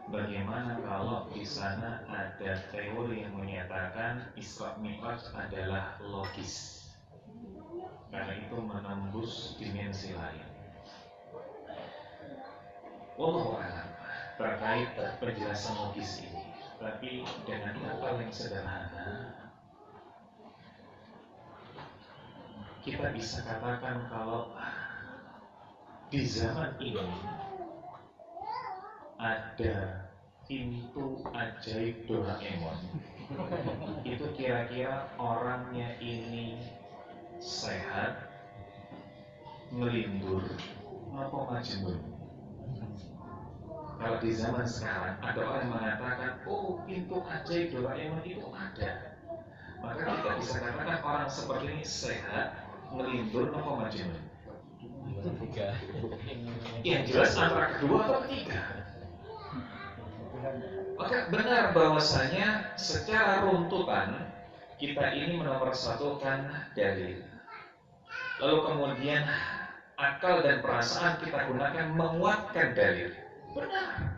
bagaimana kalau di sana ada teori yang menyatakan Isra Mi'raj adalah logis, karena itu menembus dimensi lain. Wallahu a'lam terkait penjelasan logis ini. Tapi dengan akal yang sederhana, kita bisa katakan kalau di zaman ini ada pintu ajaib Doraemon. Itu kira-kira orangnya ini sehat, melindur, apa majnun. Kalau di zaman sekarang ada orang yang mengatakan, oh pintu ajaib Doraemon itu ada, maka kita bisa katakan orang seperti ini sehat, melindur, apa majnun. Yang jelas antara kedua atau ketiga. Maka benar bahwasanya secara runtutan kita ini menomorsatukan dalil. Lalu kemudian akal dan perasaan kita gunakan menguatkan dalil. Benar.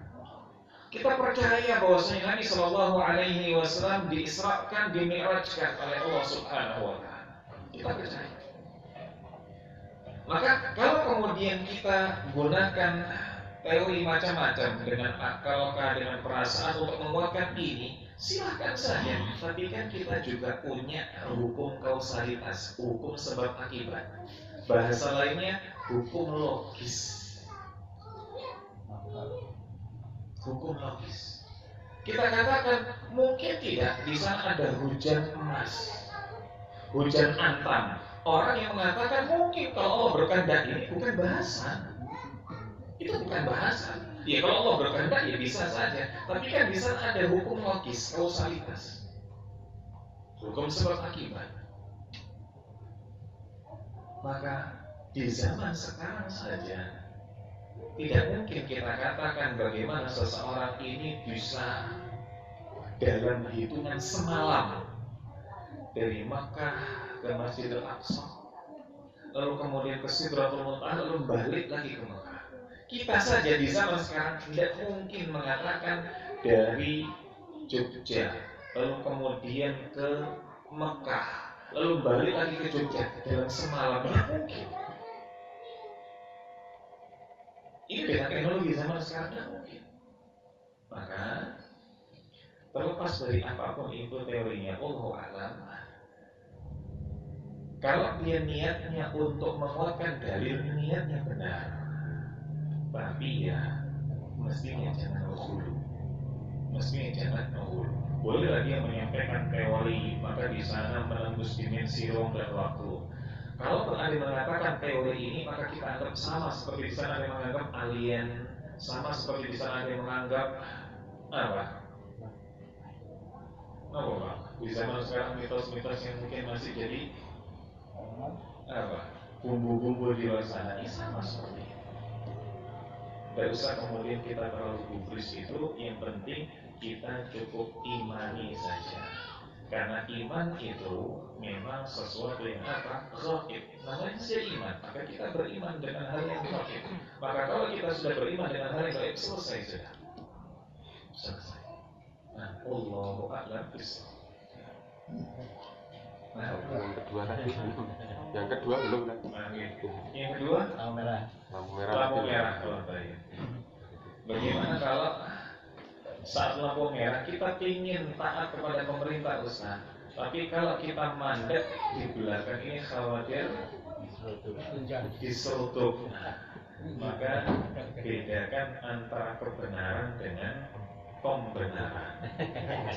Kita percaya bahwasanya Nabi Shallallahu Alaihi Wasallam diisrakan, dimi'rajkan oleh Allah Subhanahu Wa Taala. Kita percaya. Maka kalau kemudian kita gunakan teori macam-macam dengan akal, dengan perasaan untuk menguatkan ini, silahkan saja. Tapi kan kita juga punya hukum kausalitas, hukum sebab akibat. Bahasa lainnya hukum logis. Hukum logis. Kita katakan mungkin tidak di sana ada hujan emas, hujan antam. Orang yang mengatakan mungkin kalau Allah berkehendak, ini bukan bahasan. Itu bukan bahasan. Ya kalau Allah berkehendak ya bisa saja. Tapi kan di sana ada hukum logis, kausalitas, hukum sebab akibat. Maka di zaman sekarang saja tidak mungkin kita katakan bagaimana seseorang ini bisa dalam hitungan semalam dari Makkah ke Masjidil Aqsa, lalu kemudian ke Sidratul Muntaha, lalu balik lagi ke Makkah. Kita saja di zaman sekarang tidak mungkin mengatakan dari Jogja, lalu kemudian ke Makkah, lalu balik lagi ke Jogja dalam semalam. Tidak mungkin. Ini dengan teknologi zaman sekarang tidak mungkin. Maka terlepas dari apapun itu teorinya, Allahu a'lam, kalau dia niatnya untuk menguatkan dalil, niatnya benar, tapi ya mestinya jangan menghulu. Mestinya jangan menghulu. Bolehlah dia menyampaikan teori, maka di sana menembus dimensi ruang dan waktu. Kalau ada yang mengatakan teori ini, maka kita anggap sama seperti di sana ada yang menganggap alien, sama seperti di sana ada yang menganggap apa? Apa Pak? Di zaman sekarang mitos-mitos yang mungkin masih jadi apa? Bumbu-bumbu di luar sana, ini sama seperti itu. Tidak usah kemudian kita terlalu gubris itu, yang penting kita cukup imani saja. Karena iman itu memang sesuatu yang apa? Ghaib. Namanya saja iman. Maka kita beriman dengan hal yang ghaib. Maka kalau kita sudah beriman dengan hal yang ghaib, selesai sudah. Selesai. Nah, Allahu a'lam bishawab. Nah, yang kedua tadi, yang kedua belum kan? Nah, gitu. Yang kedua, Lampu merah. Lampu merah. lampu merah. Bagaimana kalau saat lampu merah kita ingin taat kepada pemerintah Ustaz, tapi kalau kita mandek di belakang ini khawatir diseruduk. Maka bedakan antara kebenaran dengan pembenaran.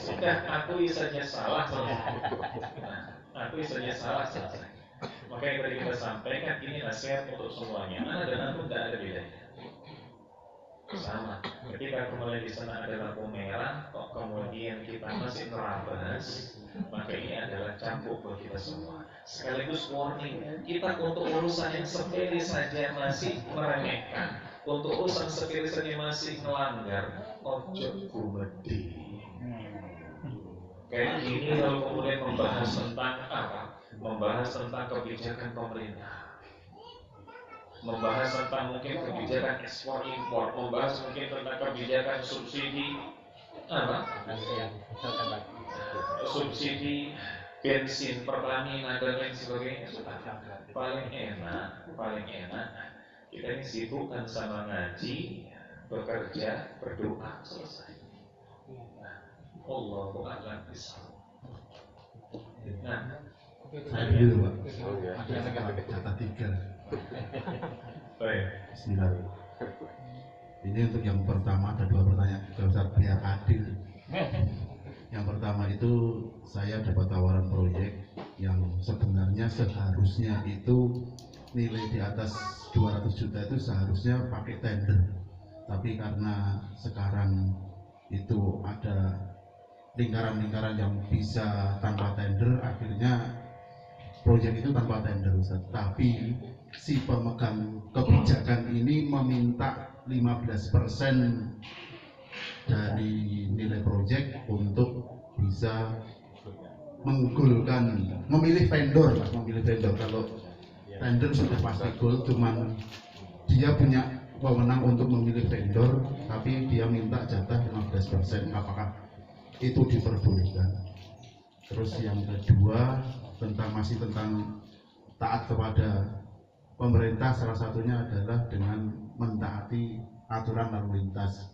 Sudah akui saja salah selesai. Akui saja salah selesai. Maka yang tadi kita sampaikan ini nasihat untuk semuanya. Ana dan antum tidak ada bedanya. Sama. Ketika kemudian di sana ada lampu merah, kok kemudian kita masih nerabas, maka ini adalah cambuk buat kita semua. Sekaligus warning, kita untuk urusan yang sepele saja masih meremehkan, untuk urusan sepele saja masih melanggar, ojo gumedi. Kayak gini lalu kemudian membahas tentang apa? Membahas tentang kebijakan pemerintah, membahas tentang mungkin kebijakan ekspor impor, membahas mungkin tentang kebijakan subsidi apa? Subsidi bensin Pertamina dan lain sebagainya. Paling enak kita ini sibukkan sama ngaji, bekerja, berdoa, selesai. Allahu a'lam bishawab. Nah, saya dulu Pak, ada catat 3. baik. Bismillah. Ini untuk yang pertama ada 2 pertanyaan juga Ustaz, biar adil. Yang pertama itu saya dapat tawaran proyek yang sebenarnya seharusnya itu nilai di atas 200 juta itu seharusnya pakai tender, tapi karena sekarang itu ada lingkaran-lingkaran yang bisa tanpa tender, akhirnya proyek itu tanpa tender Ustaz. Tapi si pemegang kebijakan ini meminta 15% dari nilai proyek untuk bisa menggolkan, memilih vendor. Kalau tender sudah pasti goal, cuman dia punya wewenang untuk memilih vendor, tapi dia minta jatah 15%. Apakah itu diperbolehkan? Terus yang kedua masih tentang taat kepada pemerintah, salah satunya adalah dengan mentaati aturan lalu lintas.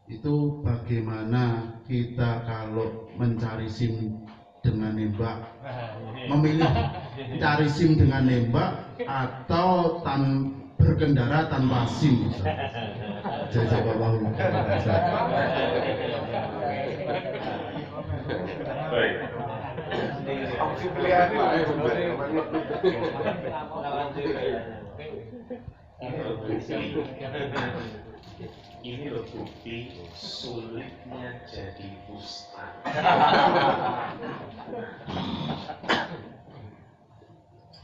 Itu bagaimana kita kalau mencari SIM dengan nembak, memilih cari SIM dengan nembak atau berkendara tanpa SIM? Jazakallahu khairan. Baik. Ini loh bukti sulitnya jadi ustaz.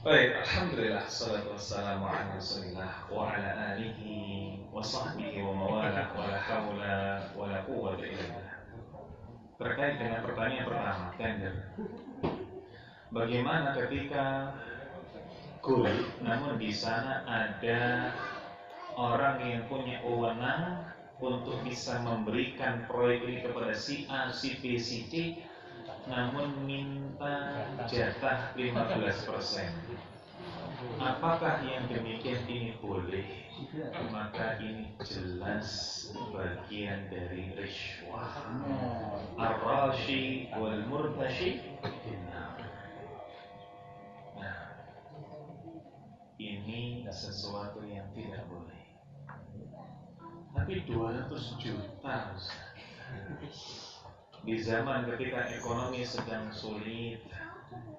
Baik, alhamdulillah, salatu wassalamu ala rasulillah wa ala alihi wa sahbihi wa mawalah wa la hawla wa la quwwata illa billah. Terkait dengan pertanyaan pertama, tender. Bagaimana ketika goal, namun di sana ada orang yang punya wewenang untuk bisa memberikan proyek ini kepada si A, si B, si C, namun minta jatah 15%. Apakah yang demikian ini boleh? Maka ini jelas bagian dari rishwah. Ar-rashi wal murtashi. Nah, ini sesuatu yang tidak boleh. Tapi 200 juta di zaman ketika ekonomi sedang sulit,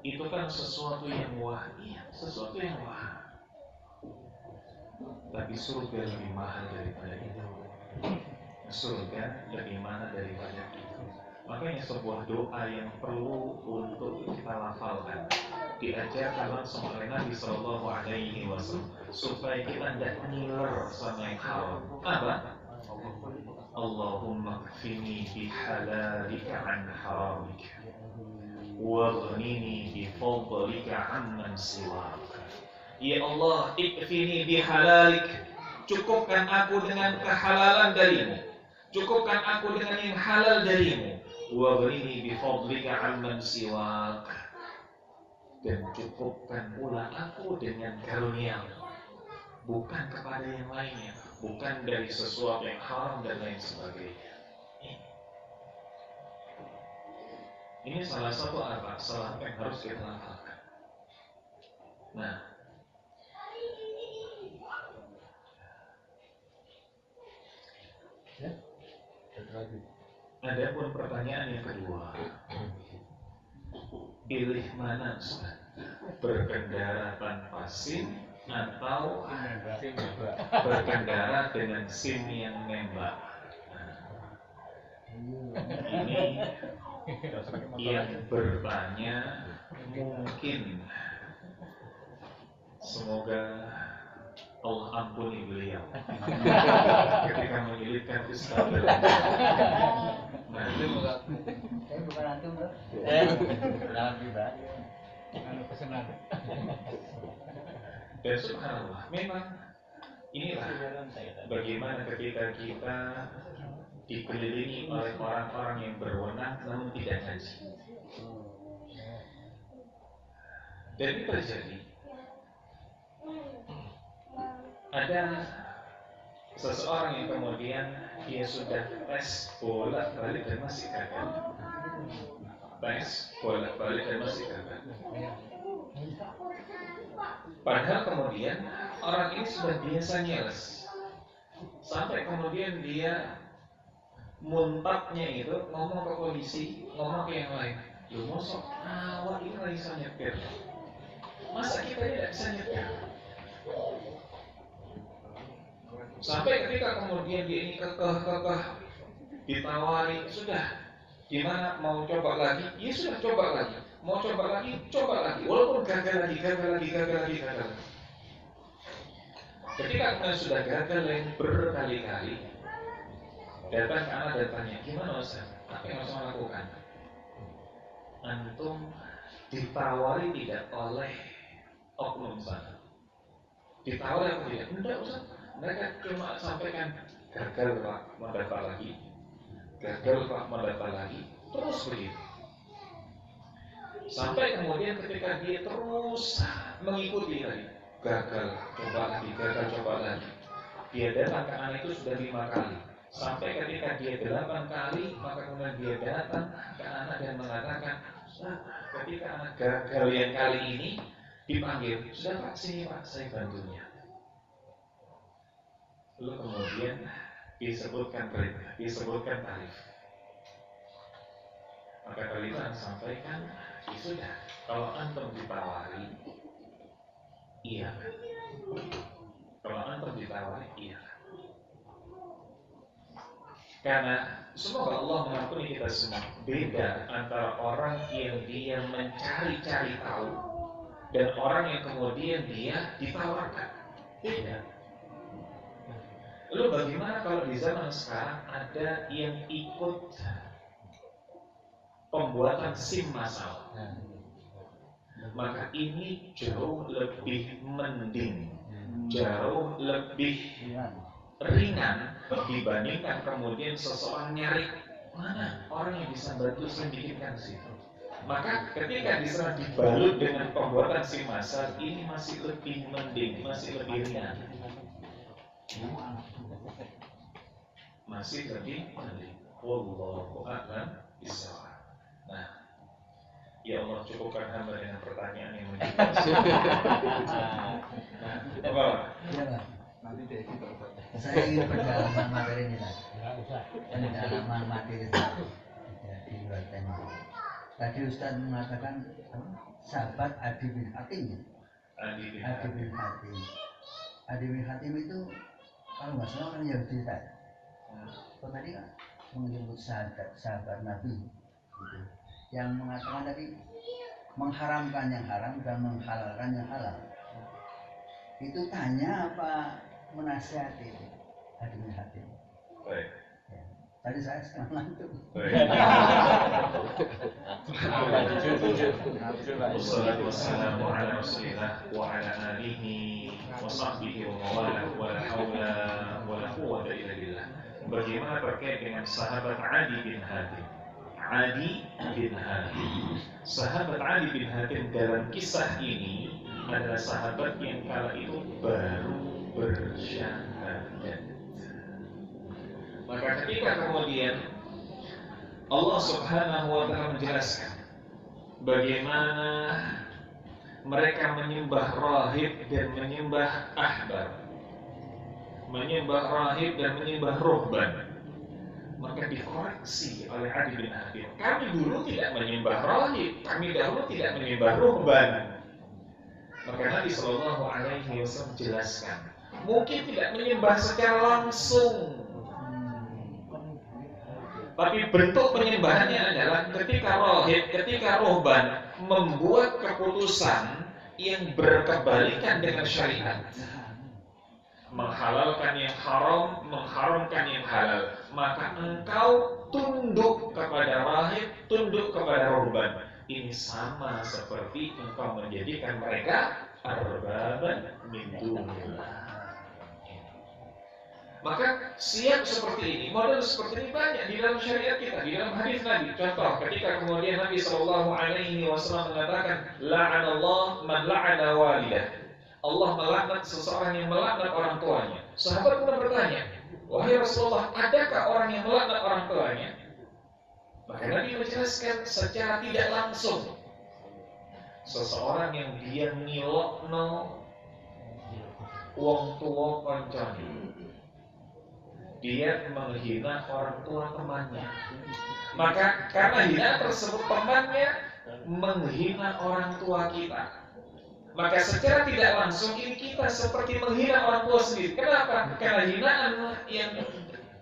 itu kan sesuatu yang wah, iya, sesuatu yang wah. Tapi surga lebih mahal daripada itu. Surga lebih mahal daripada itu. Makanya sebuah doa yang perlu untuk kita lafalkan, diajarkan langsung oleh Nabi Sallallahu Alaihi Wasallam supaya kita tidak ngiler sama yang haram. Apa? Allahumma kfini bihalalika an haramika waghnini bifadlika amman siwaka. Ya Allah, ikfini bihalalik, cukupkan aku dengan kehalalan darimu, cukupkan aku dengan yang halal darimu, waghnini bifadlika amman siwak, dan cukupkan pula aku dengan karunia-Mu, bukan kepada yang lainnya, bukan dari sesuatu yang haram dan lain sebagainya. Ini salah satu apa? Salah yang harus kita lakukan. Nah, ada pun pertanyaan yang kedua. Pilih mana, Ustaz? Berkendara tanpa SIM atau berkendara dengan SIM yang nembak? Ini yang bertanya mungkin semoga Allah ampuni beliau ketika menyulitkan Ustaz. Nah, Dalam pribadi. Pesanan. Dan subhanallah, memang inilah bagaimana ketika kita dikelilingi oleh orang-orang yang berwenang namun tidak ngaji. Dan ini terjadi. Ada seseorang yang kemudian dia sudah tes bolak-balik dan masih gagal. Tes bolak-balik dan masih gagal. Padahal kemudian orang ini sudah biasa nyeles. Sampai kemudian dia muntapnya itu ngomong ke polisi, ngomong ke yang lain. Lu mosok awak ini nggak bisa nyetir. Masa kita tidak bisa nyetir? Sampai ketika kemudian dia ini kekeh ditawari, sudah gimana mau coba lagi? Ya sudah coba lagi. Mau coba lagi, walaupun gagal lagi. Ketika kemudian sudah gagal yang berkali-kali, datang ke anak dan tanya, gimana Ustaz? Apa yang harus saya lakukan? Antum ditawari tidak oleh oknum sana? Ditawari apa tidak? Enggak Ustaz. Mereka cuma sampaikan gagal Pak, mendaftar lagi. Gagal Pak, mendaftar lagi. Terus begitu. Sampai kemudian ketika dia terus mengikuti lagi, gagal, coba lagi. Dia datang ke anak itu sudah 5 kali. Sampai ketika dia 8 kali, maka kemudian dia datang ke anak dan mengatakan, ketika anak gagal yang kali ini dipanggil, sudah Pak, sini Pak, saya bantunya. Lalu kemudian disebutkan perintah, disebutkan tarif. Maka kalian sampaikan, ya sudah, kalau antum ditawari, iya. Kalau antum ditawari, iya. Karena semoga Allah mengampuni kita semua. Beda antara orang yang dia mencari-cari tahu dan orang yang kemudian dia ditawarkan. Beda. Lalu bagaimana kalau di zaman sekarang ada yang ikut pembuatan SIM massal? Maka ini jauh lebih mending, jauh lebih ringan dibandingkan kemudian seseorang nyari mana orang yang bisa bantu saya bikinkan situ. Maka ketika di sana dibalut dengan pembuatan SIM massal, ini masih lebih mending, masih lebih ringan. Masih lebih mending. Wallahu a'lam bishawab. Nah, ya Allah cukupkan hamba dengan pertanyaan yang menjawab. Apa? Iya Pak. Saya ingin pendalaman materi ini Pak. Pendalaman materi di luar tema. Tadi Ustaz mengatakan sahabat Adi bin Hatim. Adi bin Hatim itu kalau nggak salah orang Yahudi tadi. Tadi kan menyebut sahabat Nabi gitu. Yang mengatakan tadi mengharamkan yang haram dan menghalalkan yang halal. Itu tanya apa menasihati Adi bin Hatim? Baik. Ya. Tadi saya setengah ngantuk. Wassalatu wassalamu ala rasulillah wa ala alihi wa sahbihi wa mawalah wa la hawla wa la quwwata illa billah. Bagaimana terkait dengan sahabat Adi bin Hatim? Sahabat Adi bin Hatim dalam kisah ini adalah sahabat yang kala itu baru bersyahadat. Maka ketika kemudian Allah Subhanahu wa ta'ala menjelaskan bagaimana mereka menyembah rahib dan menyembah ahbar, menyembah rahib dan menyembah ruhban, maka dikoreksi oleh Adi bin Hatim. Kami dulu tidak menyembah rahib, kami dahulu tidak menyembah ruhban. Maka Nabi Sallallahu Alaihi Wasallam jelaskan, mungkin tidak menyembah secara langsung, tapi bentuk penyembahannya adalah ketika rahib, ketika ruhban membuat keputusan yang berkebalikan dengan syariat, menghalalkan yang haram, mengharamkan yang halal, maka engkau tunduk kepada rahib, tunduk kepada ruhban. Ini sama seperti engkau menjadikan mereka arbaban min dunillah. Maka siap seperti ini, model seperti ini banyak di dalam syariat kita, di dalam hadis Nabi. Contoh, ketika kemudian Nabi SAW mengatakan, la'anallah man la'ana walidah. Allah melaknat seseorang yang melaknat orang tuanya. Sahabat pun bertanya, wahai Rasulullah, adakah orang yang melaknat orang tuanya? Maka Nabi menjelaskan secara tidak langsung, seseorang yang dia ngilokno wong tua koncone, dia menghina orang tua temannya. Maka karena hina tersebut temannya menghina orang tua kita, maka secara tidak langsung ini kita seperti menghina orang tua sendiri. Kenapa? Karena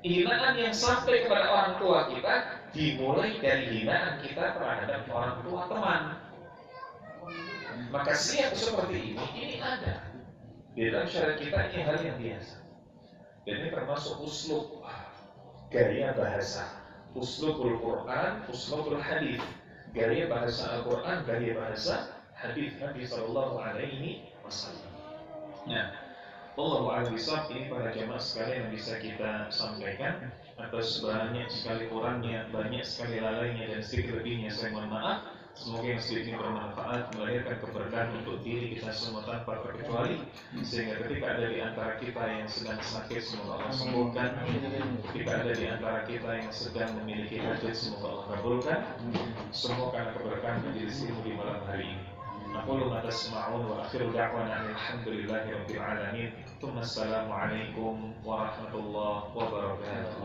hinaan yang sampai kepada orang tua kita dimulai dari hinaan kita terhadap orang tua teman. Maka siap seperti ini ada di dalam syariat kita, ini hal yang biasa. Dan ini termasuk uslub, gaya bahasa, uslubul Quran, uslubul hadis, gaya bahasa Al-Quran, gaya bahasa hadis Nabi Sallallahu Alaihi Wasallam. Nah, Allahu a'lam bishawab, ini para jamaah sekalian yang bisa kita sampaikan. Atas banyak sekali kurangnya, banyak sekali lalainya dan sedikit lebihnya saya mohon maaf. Semoga yang sedikit bermanfaat, melahirkan keberkahan untuk diri kita semua tanpa terkecuali, sehingga ketika ada di antara kita yang sedang sakit, semoga Allah sembuhkan. Ketika ada di antara kita yang sedang memiliki hajat, semoga Allah kabulkan. Semua karena keberkahan majelis ilmu di malam hari ini. Aqulu ma tasma'un wa akhiru da'wana alhamdulillahi rabbil alamin. Assalamualaikum warahmatullahi wabarakatuh.